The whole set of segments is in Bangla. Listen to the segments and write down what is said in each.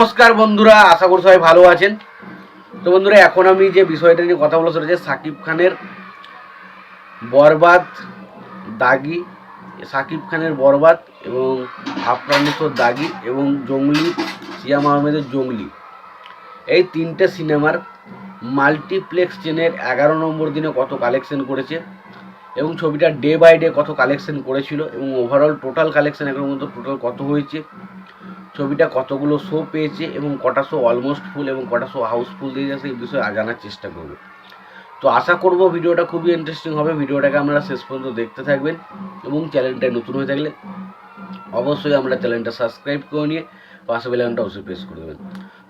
নমস্কার বন্ধুরা, আশা করি সবাই ভালো আছেন। তো বন্ধুরা, এখন আমি যে বিষয়টা নিয়ে কথা বলতে চাই, সাকিব খানের বরবাদ, দাগি, সাকিব খানের বরবাদ এবং আফরানুসোর দাগি এবং জঙ্গলি, সিয়াম আহমেদের জঙ্গলি, এই তিনটে সিনেমার মাল্টিপ্লেক্স চেনের 11 নম্বর দিনে কত কালেকশন করেছে এবং ছবিটা ডে বাই ডে কত কালেকশন করেছিল এবং ওভারঅল টোটাল কালেকশন এখন পর্যন্ত টোটাল কত হয়েছে, ছবিটা কতগুলো শো পেয়েছে এবং কটা শো অলমোস্ট ফুল এবং কটা শো হাউসফুল দিয়ে যাচ্ছে, এই বিষয়ে জানার চেষ্টা করব। তো আশা করব ভিডিওটা খুবই ইন্টারেস্টিং হবে। ভিডিওটাকে আপনারা শেষ পর্যন্ত দেখতে থাকবেন এবং চ্যানেলটায় নতুন হয়ে থাকলে অবশ্যই আমরা চ্যানেলটা সাবস্ক্রাইব করে নিয়ে পাশে বেল আইকনটা অবশ্যই প্রেস করে দেবেন।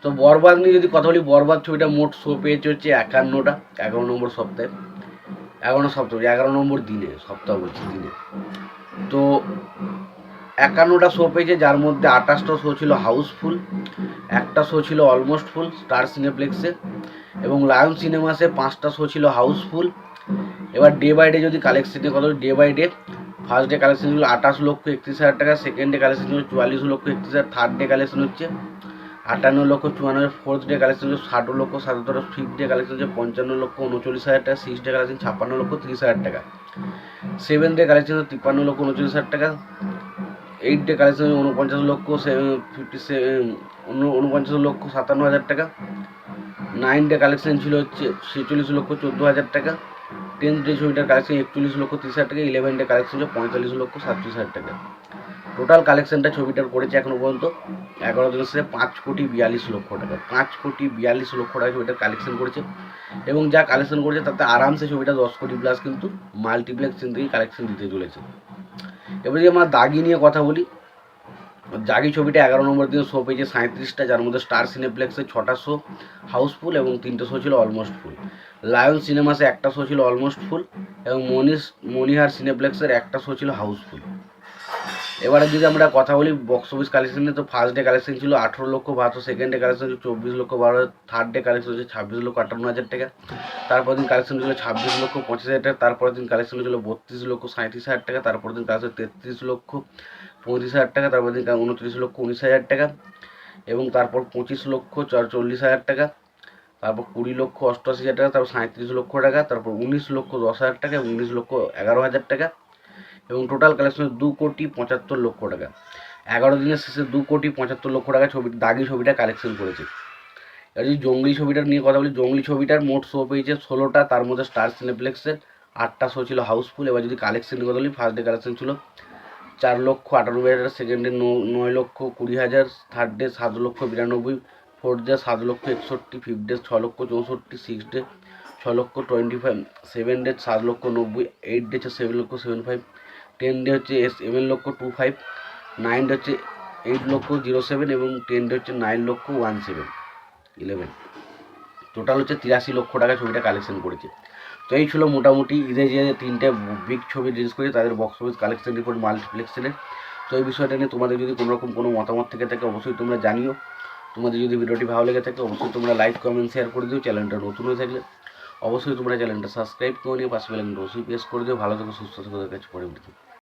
তো বরবাদ নিয়ে যদি কথা বলি, বরবাদ ছবিটা মোট শো পেয়েছে হচ্ছে 51টা, 11 নম্বর সপ্তাহে, 11 নম্বর দিনে, সপ্তাহ বলছি দিনে। তো 51টা শো পেয়েছে, যার মধ্যে 28টা শো ছিল হাউসফুল, একটা শো ছিল অলমোস্ট ফুল স্টার সিনেপ্লেক্সে এবং লায়ন সিনেমাসে 5টা শো ছিল হাউসফুল। এবার ডে বাই ডে যদি কালেকশনের কথা, day by day first day collection ছিল 28,31,000 টাকা, সেকেন্ড ডে কালেকশন ছিল 44,31,000, থার্ড ডে কালেকশন হচ্ছে 58,94,000, ফোর্থ ডে কালেকশন হচ্ছে 60,77,000, ফিফথ ডে কালেকশন হচ্ছে 55,39,000 টাকা, সিক্স ডে কালেকশন 56,30,000 টাকা, সেভেন ডে কালেকশন হচ্ছে 53,39,000 টাকা, এইট ডে কালেকশন 49,57,57,000 টাকা, নাইন ডে কালেকশন ছিল হচ্ছে 46,14,000 টাকা, টেন্থ ডে ছবিটার কালেকশন 41,30,000 টাকা, 11 ডে কালেকশন ছিল 45,37,000 টাকা। টোটাল কালেকশনটা ছবিটার করেছে এখনো পর্যন্ত 11 দিনের শেষে 5,42,00,000 টাকা, 5,42,00,000 টাকা ছবিটার কালেকশন করেছে এবং যা কালেকশন করেছে তাতে আরামসে ছবিটা 10 কোটি প্লাস কিন্তু মাল্টিপ্লেক্স থেকে কালেকশন দিতে চলেছে। এবার যদি আমরা দাগি নিয়ে কথা বলি, দাগি ছবিটা 11 নম্বর দিনে শো পেয়েছে 37টা, যার মধ্যে স্টার সিনেপ্লেক্সে 6টা শো হাউসফুল এবং 3টে শো ছিল অলমোস্ট ফুল, লায়ন সিনেমাসে একটা শো ছিল অলমোস্ট ফুল এবং মনিহার সিনেপ্লেক্সের একটা শো ছিল হাউসফুল। এবারে যদি আমরা কথা বলি বক্স অফিস কালেকশনে, তো ফার্স্ট ডে কালেকশন ছিল 18,72,000, সেকেন্ড ডে কালেকশন ছিল 24,12,000, থার্ড ডে কালেকশন হচ্ছে 26,58,000 টাকা, তারপর দিন কালেকশন ছিল 26,25,000 টাকা, তারপরের দিন কালেকশন ছিল 32,37,000 টাকা, তারপর দিন কালেকশন 33,35,000 টাকা, তারপর দিন 29,19,000 টাকা এবং তারপর 25,40,000 টাকা, তারপর 20,88,000 টাকা, তারপর 37,00,000 টাকা, তারপর 19,10,000 টাকা এবং 19,11,000 টাকা এবং টোটাল কালেকশন 2,75,00,000 টাকা। 11 দিনের শেষে 2,75,00,000 টাকা ছবি দাগি ছবিটা কালেকশন করেছে। এবার যদি জঙ্গলি ছবিটার নিয়ে কথা বলি, জঙ্গলি ছবিটার মোট শো পেয়েছে 16টা, তার মধ্যে স্টার সিনেপ্লেক্সের 8টা শো ছিল হাউসফুল। এবার যদি কালেকশনের কথা বলি, ফার্স্ট ডে কালেকশন ছিল 4,98,000, second day 9,20,000, third day 7,92,000, fourth day 7,61,000, fifth day 6,64,000, six day 6,25,000, seven day 7,90,000, eight day হচ্ছে 7,75,000, টেন ডে হচ্ছে 7,25,000, নাইন ডে হচ্ছে 8,07,000 এবং টেন ডে হচ্ছে 9,17,11। টোটাল হচ্ছে 83,00,000 টাকা ছবিটা কালেকশন করেছে। তো এই ছিল মোটামুটি ঈদে যে তিনটে বিগ ছবি রিলিজ করেছে তাদের বক্স অফিস কালেকশন রিপোর্ট মাল্টিপ্লেক্সের। তো এই বিষয়টা নিয়ে তোমাদের যদি কোনোরকম কোনো মতামত থেকে থাকে অবশ্যই তোমরা জানিও। তোমাদের যদি ভিডিওটি ভালো লেগে থাকে অবশ্যই তোমরা লাইক কমেন্ট শেয়ার করে দিও। চ্যানেলটা নতুন হয়ে থাকলে অবশ্যই তোমরা চ্যানেলটা সাবস্ক্রাইব করে নিও, পাশে বেল আইকনটা অবশ্যই প্রেস করে দিও। ভালো থেকো, সুস্থ থেকো, কাছে পরে